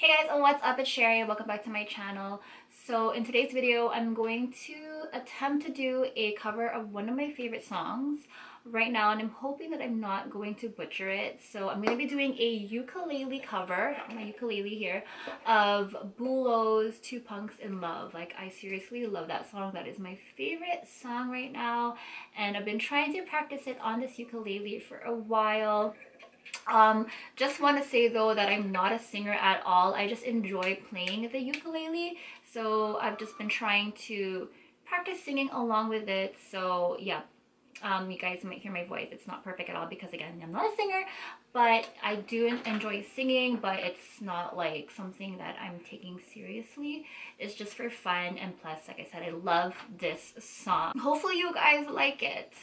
Hey guys, and what's up? It's Sharee. Welcome back to my channel. So in today's video, I'm going to attempt to do a cover of one of my favorite songs right now, and I'm hoping that I'm not going to butcher it. So I'm going to be doing a ukulele cover, my ukulele here, of Bulow's Two Punks in Love. Like, I seriously love that song. That is my favorite song right now, and I've been trying to practice it on this ukulele for a while. Just want to say though that I'm not a singer at all. I just enjoy playing the ukulele, so I've just been trying to practice singing along with it. So yeah, you guys might hear my voice. It's not perfect at all because again, I'm not a singer, but I do enjoy singing, but it's not like something that I'm taking seriously. It's just for fun, and plus, like I said, I love this song. Hopefully you guys like it.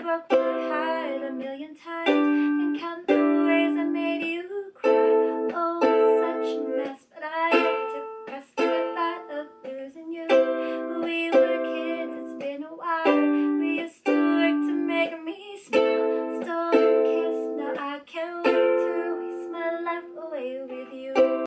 Broke my heart a million times and count